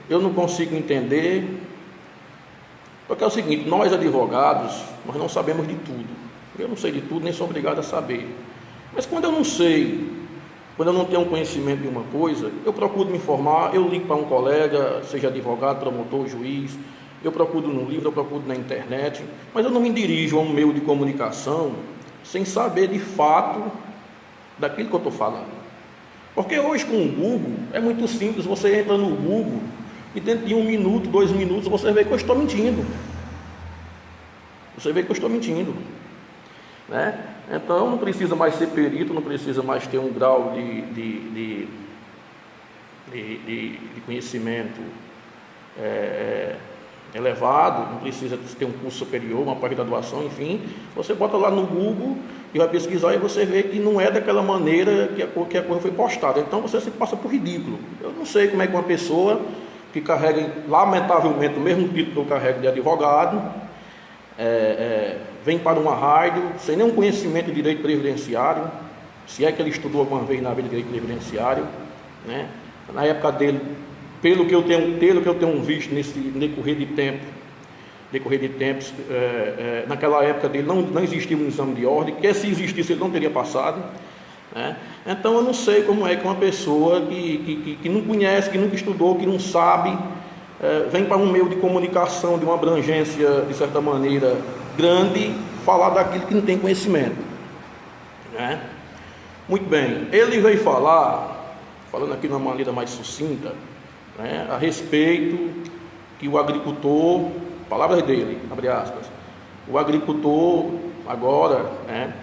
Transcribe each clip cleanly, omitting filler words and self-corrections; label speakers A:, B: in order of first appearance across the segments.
A: eu não consigo entender, porque é o seguinte, nós advogados, nós não sabemos de tudo. Eu não sei de tudo, nem sou obrigado a saber. Mas quando eu não sei, quando eu não tenho conhecimento de uma coisa, eu procuro me informar, eu ligo para um colega, seja advogado, promotor, juiz, eu procuro no livro, eu procuro na internet, mas eu não me dirijo a um meio de comunicação sem saber de fato daquilo que eu estou falando. Porque hoje com o Google é muito simples, você entra no Google e dentro de 1 minuto, 2 minutos, você vê que eu estou mentindo. Você vê que eu estou mentindo, né? Então não precisa mais ser perito, não precisa mais ter um grau de conhecimento elevado, não precisa ter um curso superior, uma pós-graduação, enfim. Você bota lá no Google e vai pesquisar e você vê que não é daquela maneira que a coisa foi postada. Então você se passa por ridículo. Eu não sei como é que uma pessoa que carrega, lamentavelmente, o mesmo título que eu carrego de advogado, vem para uma rádio sem nenhum conhecimento de direito previdenciário, se é que ele estudou alguma vez na vida de direito previdenciário, né? Na época dele, pelo que eu tenho visto nesse decorrer de tempos, naquela época dele não existia um exame de ordem, que se existisse ele não teria passado, né? Então eu não sei como é que uma pessoa que não conhece, que nunca estudou, que não sabe, vem para um meio de comunicação de uma abrangência de certa maneira grande, falar daquilo que não tem conhecimento, né? Muito bem, ele veio falando aqui de uma maneira mais sucinta, né, a respeito que o agricultor, palavras dele, abre aspas, o agricultor agora, né,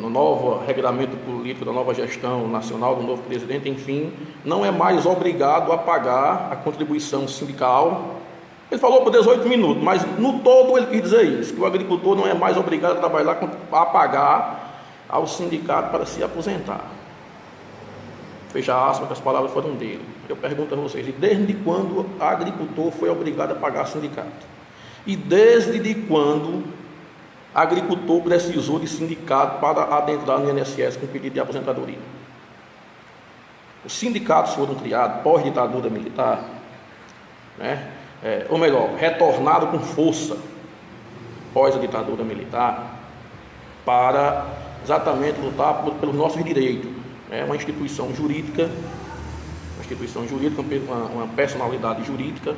A: no novo regulamento político da nova gestão nacional, do novo presidente, enfim, não é mais obrigado a pagar a contribuição sindical. Ele falou por 18 minutos, mas no todo ele quis dizer isso, que o agricultor não é mais obrigado a trabalhar, a pagar ao sindicato para se aposentar. Fecha aspas, que as palavras foram dele. Eu pergunto a vocês, e desde quando o agricultor foi obrigado a pagar sindicato? E desde quando o agricultor precisou de sindicato para adentrar no INSS com pedido de aposentadoria? Os sindicatos foram criados pós-ditadura militar, né? Ou melhor, retornaram com força pós a ditadura militar para exatamente lutar pelos nossos direitos. É uma instituição jurídica, uma personalidade jurídica,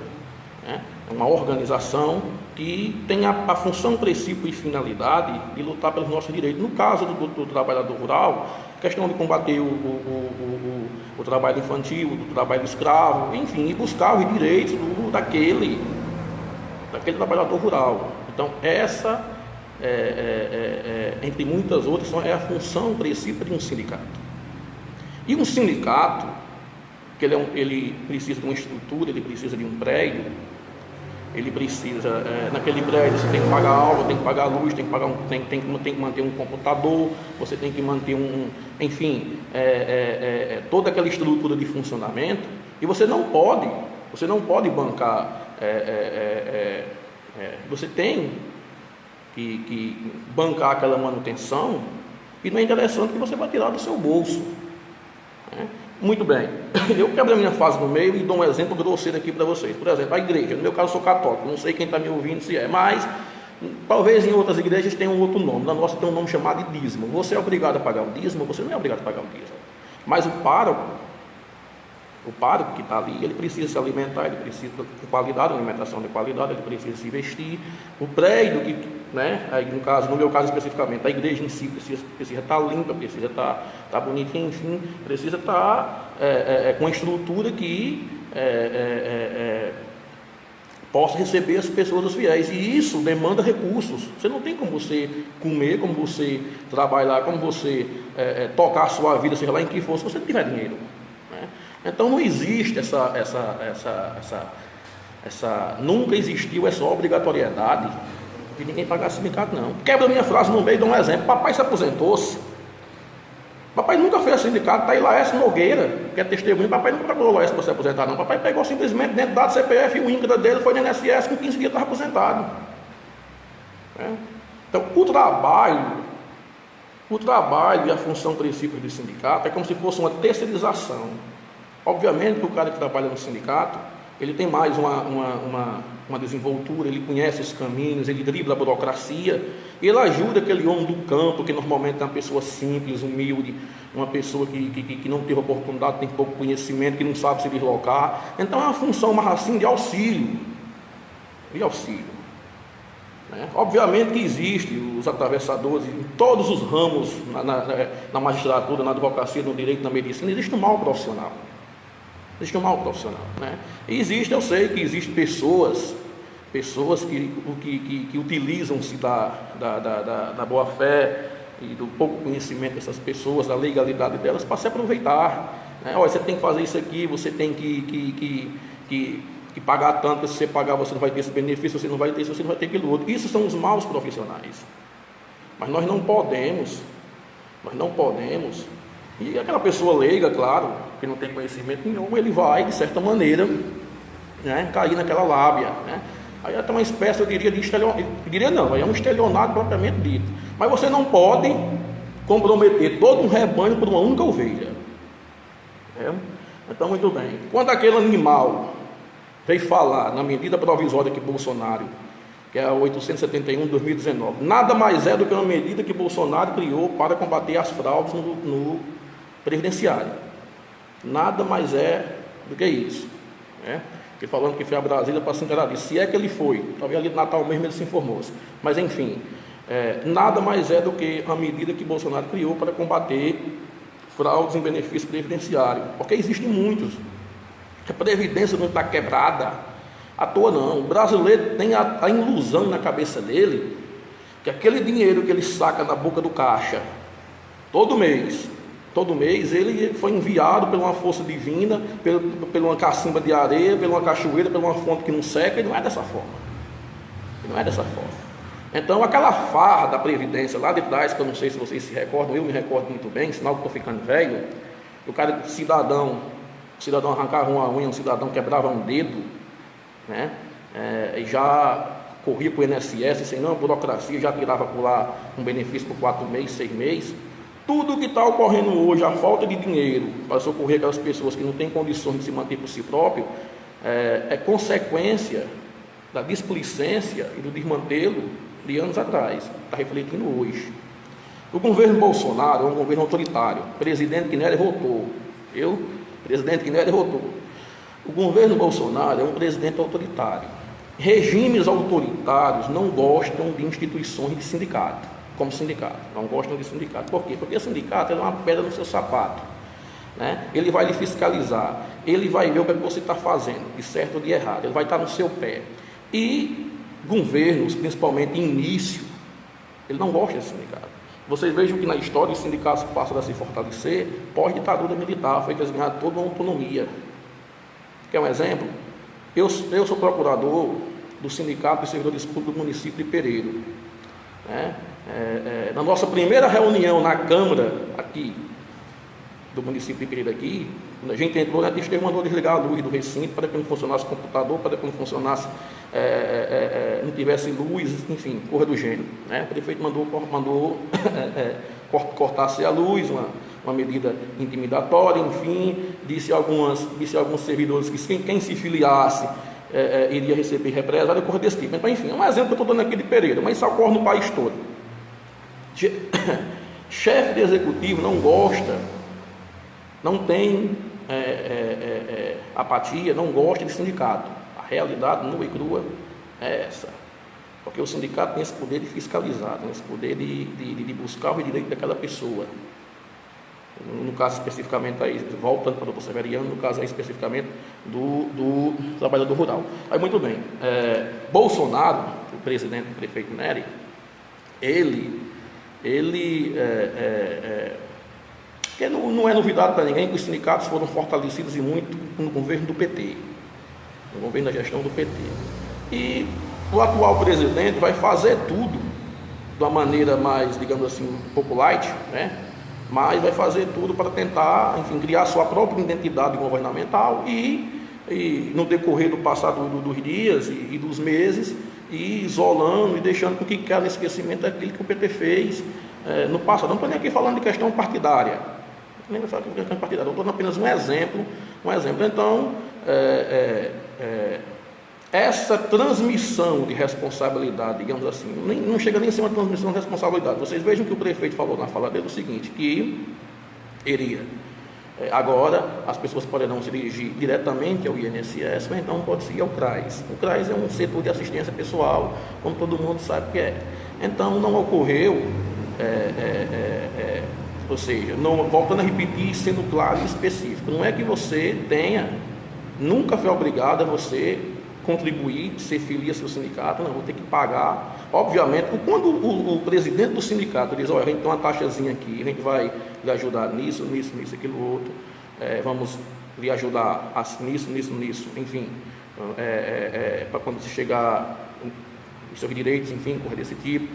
A: né? Uma organização que tem a função, princípio e finalidade de lutar pelos nossos direitos. No caso do trabalhador rural, questão de combater o trabalho infantil, do trabalho escravo, enfim, e buscar os direitos daquele trabalhador rural. Então, essa, entre muitas outras, é a função, o princípio de um sindicato. E um sindicato, que ele precisa de uma estrutura, ele precisa de um prédio, ele precisa, naquele prédio você tem que pagar água, tem que pagar luz, tem que manter um computador, você tem que manter enfim, toda aquela estrutura de funcionamento, e você não pode bancar, você tem que bancar aquela manutenção, e não é interessante que você vai tirar do seu bolso. Muito bem, eu quebro a minha fase no meio e dou um exemplo grosseiro aqui para vocês. Por exemplo, a igreja, no meu caso eu sou católico, não sei quem está me ouvindo se é, mas talvez em outras igrejas tenha um outro nome. Na nossa tem um nome chamado de dízimo. Você é obrigado a pagar o dízimo, você não é obrigado a pagar o dízimo. Mas o pároco que está ali, ele precisa se alimentar, ele precisa de qualidade, alimentação de qualidade, ele precisa se vestir. O prédio, né, aí no meu caso especificamente, a igreja em si precisa estar limpa, precisa estar bonitinha, enfim, precisa estar com uma estrutura que possa receber as pessoas, os fiéis, e isso demanda recursos. Você não tem como você comer, como você trabalhar, como você tocar a sua vida, seja lá em que for, se você não tiver dinheiro. Então não existe nunca existiu essa obrigatoriedade de ninguém pagar sindicato, não. Quebra a minha frase no meio e dou um exemplo. Papai se aposentou-se. Papai nunca fez sindicato, está aí Laércio Nogueira, que é testemunho. Papai nunca procurou o Laércio para se aposentar, não. Papai pegou simplesmente dentro da CPF e o INCRA dele foi no INSS, com 15 dias estava aposentado. Então o trabalho e a função princípio do sindicato é como se fosse uma terceirização. Obviamente que o cara que trabalha no sindicato, ele tem mais uma desenvoltura, ele conhece os caminhos, ele dribla a burocracia, e ele ajuda aquele homem do campo, que normalmente é uma pessoa simples, humilde, uma pessoa que não teve oportunidade, tem pouco conhecimento, que não sabe se deslocar. Então é uma função mais assim de auxílio, né? Obviamente que existe os atravessadores em todos os ramos, na magistratura, na advocacia, no direito, na medicina, existe um mau profissional. Existe um mau profissional, né? E eu sei que existem pessoas que utilizam-se da boa-fé e do pouco conhecimento dessas pessoas, da legalidade delas, para se aproveitar, né? Olha, você tem que fazer isso aqui, você tem que pagar tanto, se você pagar você não vai ter esse benefício, você não vai ter isso, você não vai ter aquilo outro. Isso são os maus profissionais. Mas nós não podemos, e aquela pessoa leiga, claro, que não tem conhecimento nenhum, ele vai, de certa maneira, né, cair naquela lábia, né? Aí até uma espécie, eu diria, de estelionato, é um estelionato propriamente dito. Mas você não pode comprometer todo um rebanho por uma única ovelha, né? Então, muito bem, quando aquele animal veio falar na medida provisória que Bolsonaro, que é a 871 de 2019, nada mais é do que uma medida que Bolsonaro criou para combater as fraudes no previdenciário. Nada mais é do que isso, né? Ele falando que foi a Brasília para se enterar disso, se é que ele foi, talvez ali no Natal mesmo ele se informou-se, mas enfim, nada mais é do que a medida que Bolsonaro criou para combater fraudes em benefício previdenciário, porque existem muitos. A previdência não está quebrada à toa não. O brasileiro tem a ilusão na cabeça dele que aquele dinheiro que ele saca da boca do caixa todo mês ele foi enviado por uma força divina, por uma cacimba de areia, por uma cachoeira, por uma fonte que não seca, e não é dessa forma. Então aquela farra da Previdência lá de trás, que eu não sei se vocês se recordam, eu me recordo muito bem, sinal que estou ficando velho, o cara, cidadão arrancava uma unha, um cidadão quebrava um dedo, né? E já corria para o INSS, sem nenhuma burocracia, já tirava por lá um benefício por 4 meses, 6 meses. Tudo que está ocorrendo hoje, a falta de dinheiro para socorrer aquelas pessoas que não têm condições de se manter por si próprio, é consequência da displicência e do desmantelo de anos atrás, está refletindo hoje. O governo Bolsonaro é um governo autoritário, o presidente Quinério votou, presidente Quinério votou. O governo Bolsonaro é um presidente autoritário. Regimes autoritários não gostam de instituições de sindicato, como sindicato, não gostam de sindicato. Por quê? Porque o sindicato é uma pedra no seu sapato, né? Ele vai lhe fiscalizar, ele vai ver o que você está fazendo, de certo ou de errado, ele vai estar no seu pé. E governos, principalmente início, ele não gosta de sindicato. Vocês vejam que na história os sindicatos passam a se fortalecer pós-ditadura militar, foi que eles ganharam toda uma autonomia. Quer um exemplo? Eu sou procurador do Sindicato de Servidores Públicos do município de Pereiro, né? Na nossa primeira reunião na Câmara aqui do município de Pereira aqui, quando a gente entrou, a gente mandou desligar a luz do recinto para que não funcionasse o computador, para que não funcionasse, não tivesse luz, enfim, coisa do gênero, né? O prefeito mandou cortar-se a luz, uma medida intimidatória, enfim, disse a alguns servidores que quem se filiasse iria receber represália, coisa desse tipo. Então, enfim, é um exemplo que eu estou dando aqui de Pereira, mas isso ocorre no país todo. Chefe de executivo não gosta, não tem apatia, não gosta de sindicato. A realidade nua e crua é essa, porque o sindicato tem esse poder de fiscalizar, tem esse poder de buscar o direito daquela pessoa. No caso especificamente aí, voltando para o doutor Severiano, no caso aí especificamente do trabalhador rural. Aí muito bem, Bolsonaro, o presidente, o prefeito Nery, que não é novidade para ninguém que os sindicatos foram fortalecidos e muito no governo do PT, no governo da gestão do PT. E o atual presidente vai fazer tudo de uma maneira mais, digamos assim, um pouco light, né? Mas vai fazer tudo para tentar, enfim, criar sua própria identidade governamental e no decorrer do passado dos dias e dos meses, e isolando e deixando com que caia no esquecimento daquilo que o PT fez no passado. Não estou nem aqui falando de questão partidária, nem vai falar que é partidário, eu estou dando apenas um exemplo. Então, essa transmissão de responsabilidade, digamos assim, não chega nem a ser uma transmissão de responsabilidade. Vocês vejam que o prefeito falou na fala dele o seguinte, que iria, agora as pessoas poderão se dirigir diretamente ao INSS, ou então pode seguir ao CRAS. O CRAS é um setor de assistência pessoal, como todo mundo sabe que é. Então não ocorreu, ou seja, voltando a repetir, sendo claro e específico, não é que você nunca foi obrigado a você contribuir, ser filia ao seu sindicato, não, vou ter que pagar. Obviamente, quando o presidente do sindicato diz, olha, a gente tem uma taxazinha aqui, a gente vai lhe ajudar nisso, aquilo outro, vamos lhe ajudar nisso, enfim, para quando você chegar os seus direitos, enfim, correr desse tipo.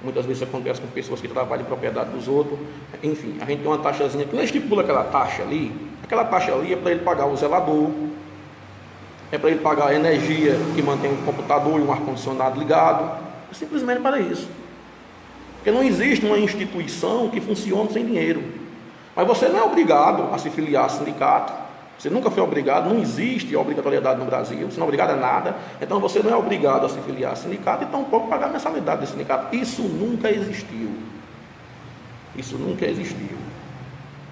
A: Muitas vezes acontece com pessoas que trabalham em propriedade dos outros, enfim, a gente tem uma taxazinha que não estipula aquela taxa ali é para ele pagar o zelador, é para ele pagar a energia que mantém o computador e um ar-condicionado ligado, é simplesmente para isso. Porque não existe uma instituição que funcione sem dinheiro. Mas você não é obrigado a se filiar a sindicato, você nunca foi obrigado, não existe obrigatoriedade no Brasil, você não é obrigado a nada, então você não é obrigado a se filiar a sindicato e tampouco pagar a mensalidade do sindicato. Isso nunca existiu.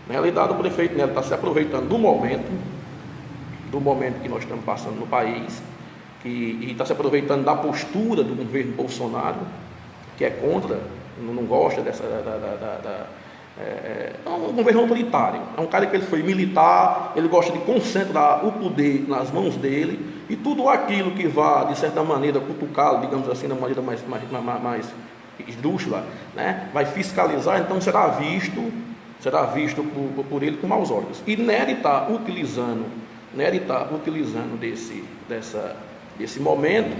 A: Na realidade, o prefeito Nélio está se aproveitando do momento que nós estamos passando no país, e está se aproveitando da postura do governo Bolsonaro, que é contra, não gosta dessa... é um governo autoritário, é um cara que ele foi militar, ele gosta de concentrar o poder nas mãos dele, e tudo aquilo que vá, de certa maneira, cutucá-lo, digamos assim, de uma maneira mais esdrúxula, né, vai fiscalizar, então será visto por ele com maus olhos. E Nery está utilizando desse momento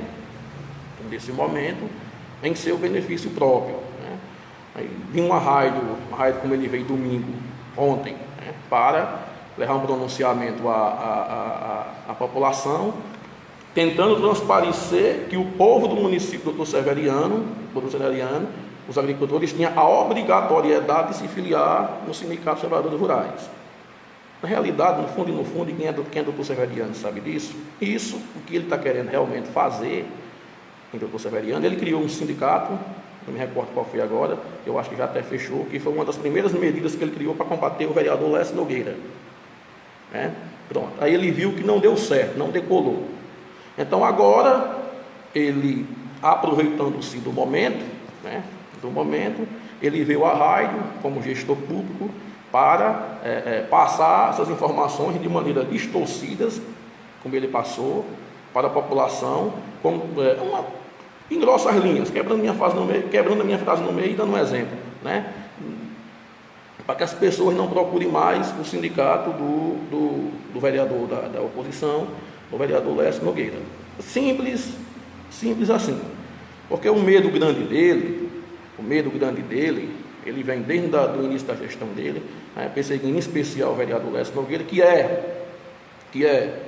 A: em seu benefício próprio, né? Aí, de uma raid como ele veio domingo, ontem, né, para levar um pronunciamento à população, tentando transparecer que o povo do município do Severiano, os agricultores, tinham a obrigatoriedade de se filiar no Sindicato dos Trabalhadores Rurais. Na realidade, no fundo, quem é doutor Severiano sabe disso. Isso, o que ele está querendo realmente fazer, em doutor Severiano, ele criou um sindicato, não me recordo qual foi agora, eu acho que já até fechou, que foi uma das primeiras medidas que ele criou para combater o vereador Lécio Nogueira. Pronto, aí ele viu que não deu certo, não decolou. Então agora, ele, aproveitando-se do momento, ele veio à rádio, como gestor público, para passar essas informações de maneira distorcidas, como ele passou, para a população, em grossas linhas, quebrando a minha frase no meio e dando um exemplo, né? Para que as pessoas não procurem mais o sindicato do vereador da oposição, o vereador Lécio Nogueira. Simples assim. Porque o medo grande dele, ele vem desde o início da gestão dele, perseguindo em especial o vereador Lécio Nogueira, que é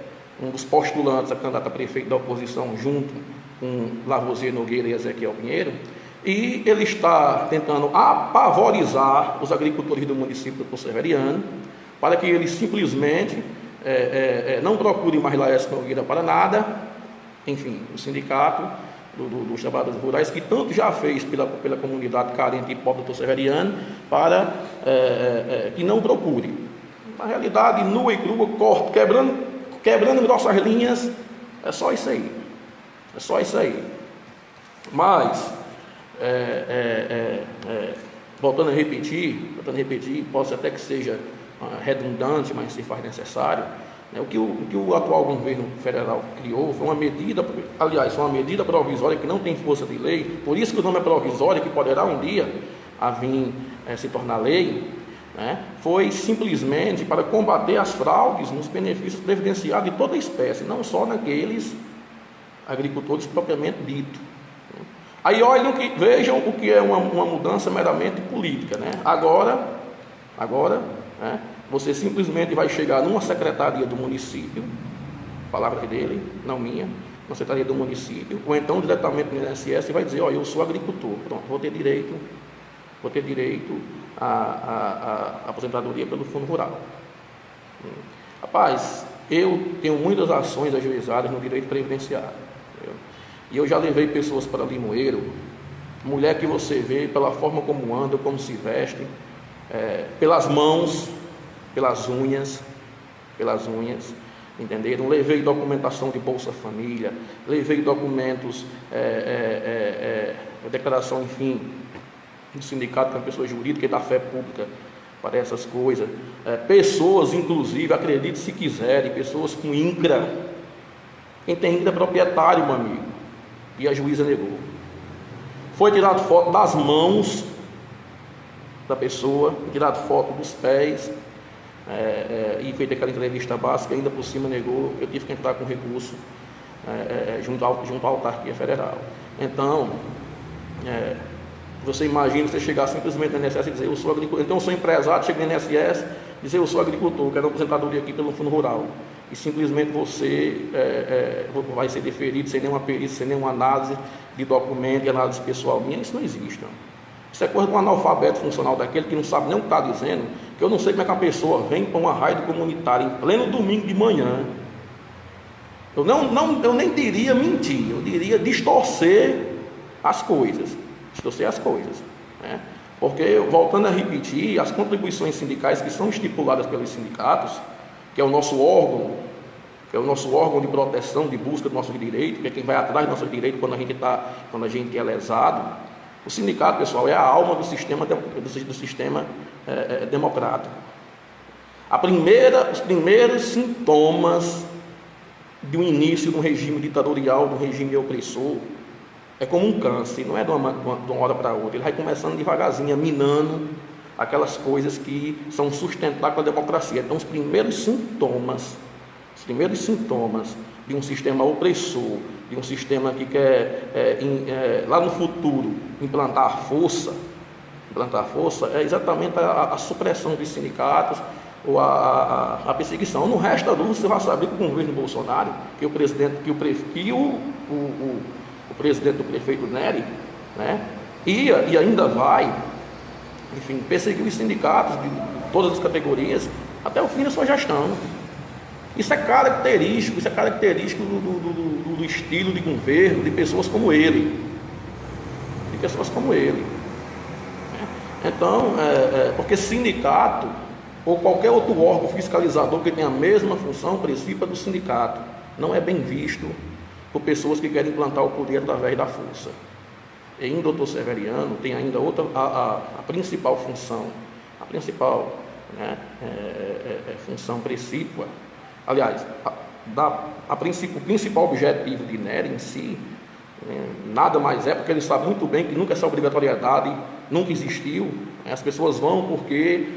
A: um dos postulantes a candidato a prefeito da oposição, junto com Lavoisier Nogueira e Ezequiel Pinheiro, e ele está tentando apavorizar os agricultores do município do Severiano, para que eles simplesmente não procurem mais Lécio Nogueira para nada. Enfim, o sindicato dos trabalhadores rurais, que tanto já fez pela comunidade carente e pobre do Severiano, para que não procure. Na realidade, nua e crua, quebrando grossas linhas, é só isso aí. Mas, voltando a repetir, pode ser até que seja redundante, mas se faz necessário, né? O que o atual governo federal criou foi uma medida provisória que não tem força de lei, por isso que o nome é provisória, que poderá um dia vir se tornar lei, né? Foi simplesmente para combater as fraudes nos benefícios previdenciários de toda a espécie, não só naqueles agricultores propriamente dito. Aí vejam o que é uma mudança meramente política, né? Agora, né, você simplesmente vai chegar numa secretaria do município, palavra dele, não minha, uma secretaria do município, ou então diretamente no INSS, e vai dizer, eu sou agricultor, pronto, vou ter direito a aposentadoria pelo Fundo Rural. Rapaz, eu tenho muitas ações ajuizadas no direito previdenciário, entendeu? E eu já levei pessoas para Limoeiro, mulher que você vê pela forma como anda, como se veste, pelas mãos, pelas unhas, entenderam? Levei documentação de Bolsa Família, levei documentos, declaração, enfim, do sindicato, que é uma pessoa jurídica e da fé pública, para essas coisas. Pessoas, inclusive, acredite se quiserem, pessoas com INCRA. Quem tem INCRA é proprietário, meu amigo, e a juíza negou. Foi tirado foto das mãos da pessoa, tirado foto dos pés, e feita aquela entrevista básica, ainda por cima negou. Eu tive que entrar com recurso junto à autarquia federal. Então, você imagina você chegar simplesmente no INSS e dizer: eu sou agricultor. Então eu sou empresário, chego no INSS e dizer: eu sou agricultor, quero uma aposentadoria aqui pelo Fundo Rural, e simplesmente você vai ser deferido sem nenhuma perícia, sem nenhuma análise de documento e análise pessoal minha. Isso não existe, não. Isso é coisa de um analfabeto funcional, daquele que não sabe nem o que está dizendo, que eu não sei como é que a pessoa vem para uma raid comunitária em pleno domingo de manhã. Eu nem diria mentir, eu diria distorcer as coisas. Né? Porque, voltando a repetir, as contribuições sindicais que são estipuladas pelos sindicatos, que é o nosso órgão de proteção, de busca do nosso direito, que é quem vai atrás do nosso direito quando a gente é lesado. O sindicato, pessoal, é a alma do sistema democrático. Os primeiros sintomas do início de um regime ditatorial, de um regime opressor, é como um câncer, não é de uma hora para outra. Ele vai começando devagarzinho, minando aquelas coisas que são sustentáveis para a democracia. Então, os primeiros sintomas de um sistema opressor, de um sistema que quer, lá no futuro, implantar a força, é exatamente a supressão dos sindicatos ou a perseguição. Não resta dúvida, você vai saber que o governo Bolsonaro, que o presidente do prefeito Nery, né, ia e ainda vai, enfim, perseguir os sindicatos de todas as categorias até o fim da sua gestão. Isso é característico do estilo de governo de pessoas como ele. Então, porque sindicato ou qualquer outro órgão fiscalizador que tenha a mesma função participa do sindicato. Não é bem visto por pessoas que querem implantar o poder através da força. E em Dr. Severiano tem ainda outra, a principal função, função precípua. Aliás, o principal objetivo de Nery em si, nada mais porque ele sabe muito bem que nunca essa obrigatoriedade nunca existiu. As pessoas vão porque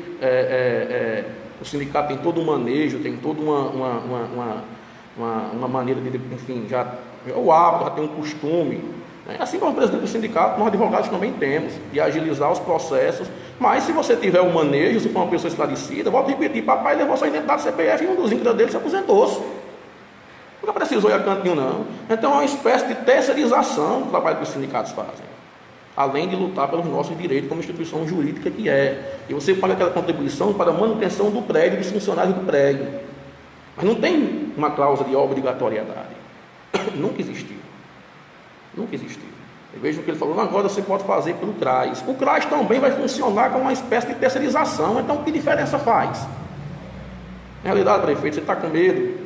A: o sindicato tem todo um manejo, tem toda uma maneira de, enfim, o hábito, já tem um costume. Assim como o presidente do sindicato, nós advogados também temos, de agilizar os processos. Mas se você tiver o manejo, se for uma pessoa esclarecida, volto a repetir: papai levou sua identidade CPF e um dos INCRA dele se aposentou-se. Nunca precisou ir a canto nenhum, não. Então é uma espécie de terceirização do trabalho que os sindicatos fazem, além de lutar pelos nossos direitos como instituição jurídica que é. E você paga aquela contribuição para a manutenção do prédio, dos funcionários do prédio. Mas não tem uma cláusula de obrigatoriedade. Nunca existiu. Eu vejo que ele falou: agora você pode fazer pelo CRAS. O CRAS também vai funcionar como uma espécie de terceirização. Então, que diferença faz? Na realidade, prefeito, você está com medo,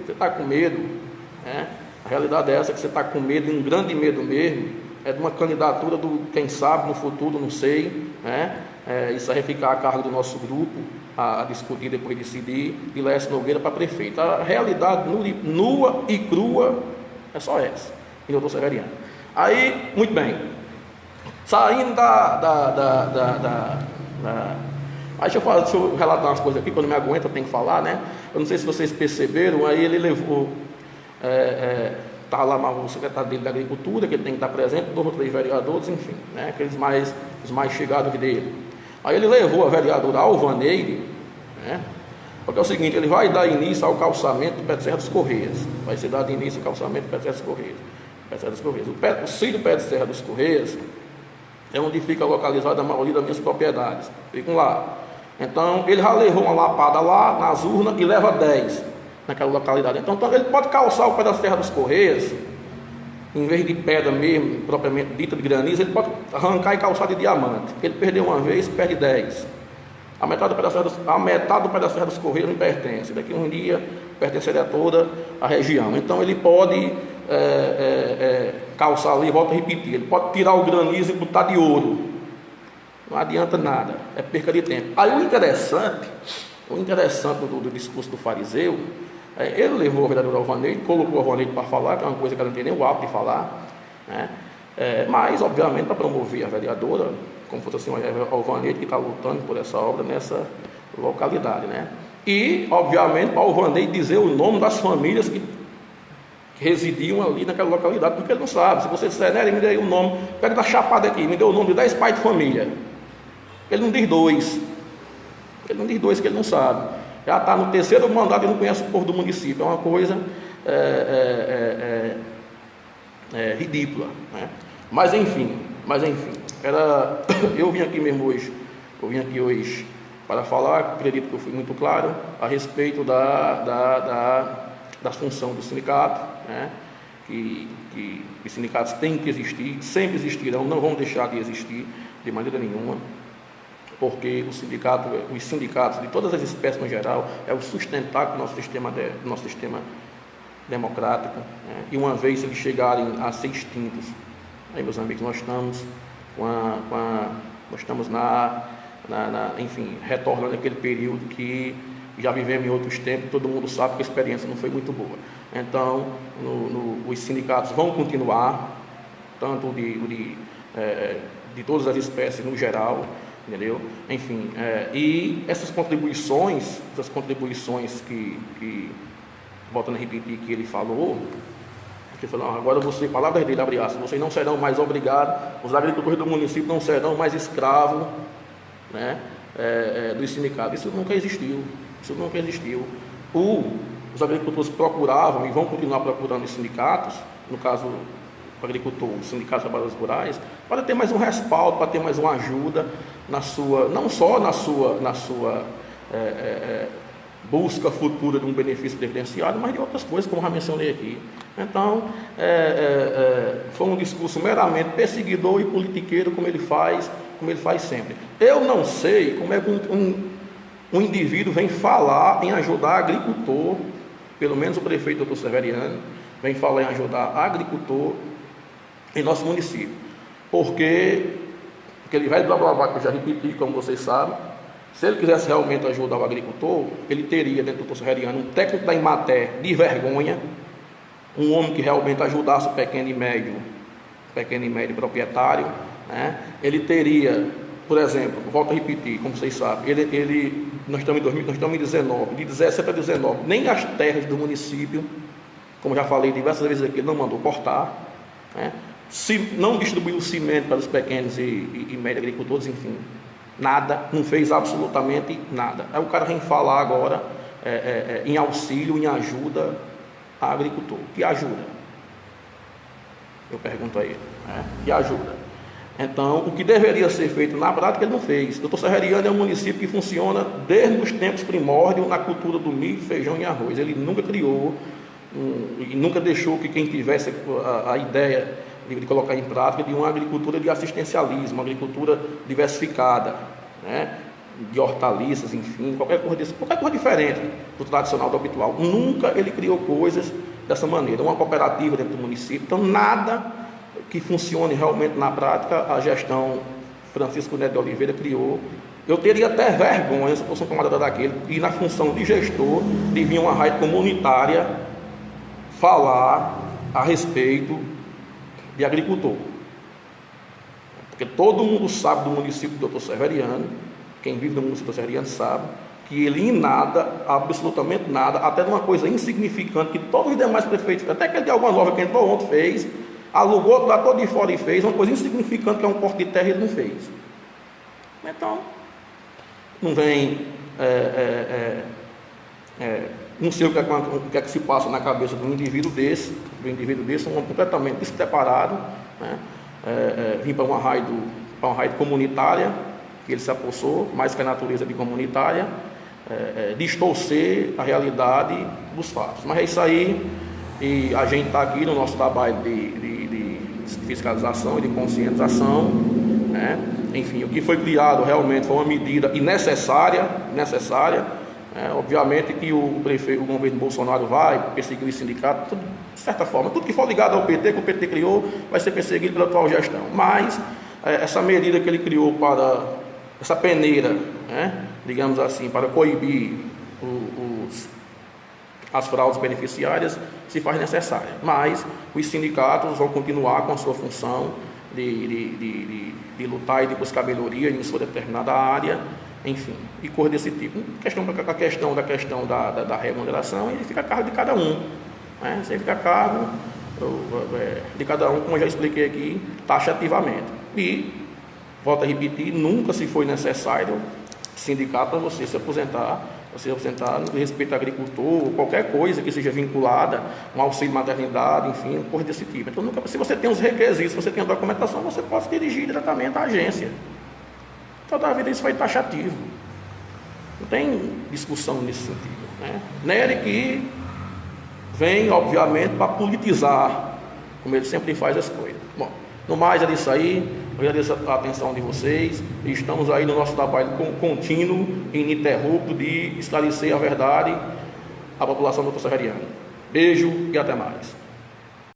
A: né? A realidade é essa, que você está com medo, e um grande medo mesmo, de uma candidatura quem sabe, no futuro, não sei, né? Isso vai ficar a cargo do nosso grupo, a discutir, depois decidir, de Lécio Nogueira para prefeito. A realidade nua e crua é só essa, e Dr. Severiano. Aí, muito bem, saindo aí deixa eu relatar umas coisas aqui, quando me aguento eu tenho que falar, né? Eu não sei se vocês perceberam, aí ele levou, está lá o secretário dele da Agricultura, que ele tem que estar presente, 2 ou 3 vereadores, enfim, né? Aqueles os mais chegados dele. Aí ele levou a vereadora Alvaneire, né? Porque é o seguinte: ele vai dar início ao calçamento do Pé de Serra dos Correias. Vai ser dado início ao calçamento do Pé de Serra dos Correias. O sítio Pé de Serra dos Correias é onde fica localizada a maioria das minhas propriedades, ficam lá. Então, ele já levou uma lapada lá nas urnas e leva 10 naquela localidade. Então, ele pode calçar o pé da Serra dos Correios, em vez de pedra mesmo, propriamente dita de granizo, ele pode arrancar e calçar de diamante. Ele perdeu uma vez, perde 10. A metade do pé da Serra dos Correios me pertence. Daqui a um dia pertenceria a toda a região. Então, ele pode calçar ali, volta a repetir, ele pode tirar o granizo e botar de ouro. Não adianta nada, é perca de tempo. Aí o interessante do discurso do fariseu, ele levou o vereador Alvaneide, colocou o Alvaneide para falar, que é uma coisa que ela não tem nem o hábito de falar, né? Mas, obviamente, para promover a vereadora, como fosse assim, a Alvaneide que está lutando por essa obra nessa localidade, né? E, obviamente, para o Alvaneide dizer o nome das famílias que residiam ali naquela localidade, porque ele não sabe. Se você disser, né, ele me deu o nome, pega da chapada aqui, me deu o nome de 10 pais de família. Ele não diz 2. Ele não diz 2 que ele não sabe. Já está no 3º mandato e não conhece o povo do município. É uma coisa ridícula, né? Mas enfim, eu vim aqui hoje para falar, acredito que eu fui muito claro, a respeito da função do sindicato, né? Que os sindicatos têm que existir, sempre existirão, não vão deixar de existir de maneira nenhuma, porque os sindicatos de todas as espécies no geral é o sustentáculo do nosso sistema democrático, né? E uma vez eles chegarem a ser extintos, aí, meus amigos, nós estamos enfim, retornando aquele período que já vivemos em outros tempos. Todo mundo sabe que a experiência não foi muito boa. Então, os sindicatos vão continuar, tanto de todas as espécies no geral, entendeu? Enfim, e essas contribuições que voltando a repetir, que ele falou, agora você, palavras dele, abre aspas, vocês não serão mais obrigados, os agricultores do município não serão mais escravos, né, dos sindicatos. Isso nunca existiu. Os agricultores procuravam e vão continuar procurando os sindicatos, no caso o agricultor, o sindicato de trabalhadores rurais, para ter mais um respaldo, para ter mais uma ajuda não só na sua busca futura de um benefício previdenciário, mas de outras coisas, como já mencionei aqui. Então, foi um discurso meramente perseguidor e politiqueiro, como ele faz sempre. Eu não sei como é que um indivíduo vem falar em ajudar agricultor, pelo menos o prefeito Dr. Severiano, vem falar em ajudar agricultor em nosso município, porque aquele velho blá blá blá que eu já repeti, como vocês sabem, se ele quisesse realmente ajudar o agricultor, ele teria dentro do Dr. Severiano um técnico da Emater de vergonha, um homem que realmente ajudasse o pequeno e médio proprietário, né? Ele teria, por exemplo, volto a repetir, como vocês sabem, nós estamos em 2019, de 17 a 19, nem as terras do município, como já falei diversas vezes aqui, ele não mandou cortar, né? Se não distribuiu cimento para os pequenos e médios agricultores, enfim, nada, não fez absolutamente nada. Aí o cara vem falar agora em auxílio, em ajuda a agricultor. Que ajuda? Eu pergunto a ele, né? Que ajuda? Então, o que deveria ser feito na prática, ele não fez. Dr. Severiano é um município que funciona desde os tempos primórdios na cultura do milho, feijão e arroz. Ele nunca criou e nunca deixou que quem tivesse a ideia de colocar em prática de uma agricultura de assistencialismo, uma agricultura diversificada, né? De hortaliças, enfim, qualquer coisa diferente do tradicional, do habitual. Nunca ele criou coisas dessa maneira. Uma cooperativa dentro do município, então nada que funcione realmente na prática, a gestão Francisco Neto de Oliveira criou. Eu teria até vergonha, se fosse um camarada daquele, e na função de gestor, de vir uma rádio comunitária falar a respeito de agricultor. Porque todo mundo sabe do município do Dr. Severiano, quem vive no município do Severiano sabe, que ele em nada, absolutamente nada, até de uma coisa insignificante, que todos os demais prefeitos, até aquele de Alma Nova que entrou ontem fez, alugou lá todo de fora e fez, uma coisa insignificante que é um corte de terra, ele não fez. Então, não vem, não sei o que é que se passa na cabeça de um indivíduo desse, um homem completamente despreparado, né? Vir para uma raio para uma rede comunitária, que ele se apossou, mais que a natureza de comunitária, distorcer a realidade dos fatos. Mas é isso aí, e a gente está aqui no nosso trabalho de fiscalização e de conscientização, né? Enfim, o que foi criado realmente foi uma medida necessária. Obviamente que o prefeito, o governo Bolsonaro vai perseguir os sindicatos, de certa forma, tudo que for ligado ao PT, que o PT criou, vai ser perseguido pela atual gestão. Mas essa medida que ele criou para essa peneira, né, digamos assim, para coibir as fraudes beneficiárias, se faz necessária. Mas os sindicatos vão continuar com a sua função de lutar e de buscar melhoria em sua determinada área, enfim, e coisa desse tipo. A questão da remuneração, ele fica a cargo de cada um, né? Você fica a cargo de cada um, como eu já expliquei aqui, taxativamente. E, volto a repetir, nunca se foi necessário sindicato para você se aposentar no respeito ao agricultor, ou qualquer coisa que seja vinculada, um auxílio maternidade, enfim, coisa desse tipo. Então, se você tem os requisitos, se você tem a documentação, você pode se dirigir diretamente à agência. Toda a vida isso foi taxativo. Não tem discussão nesse sentido, né? Nery que vem, obviamente, para politizar, como ele sempre faz as coisas. Bom, no mais é disso aí. Eu agradeço a atenção de vocês. Estamos aí no nosso trabalho contínuo e ininterrupto de esclarecer a verdade à população do Serrariano. Beijo e até mais.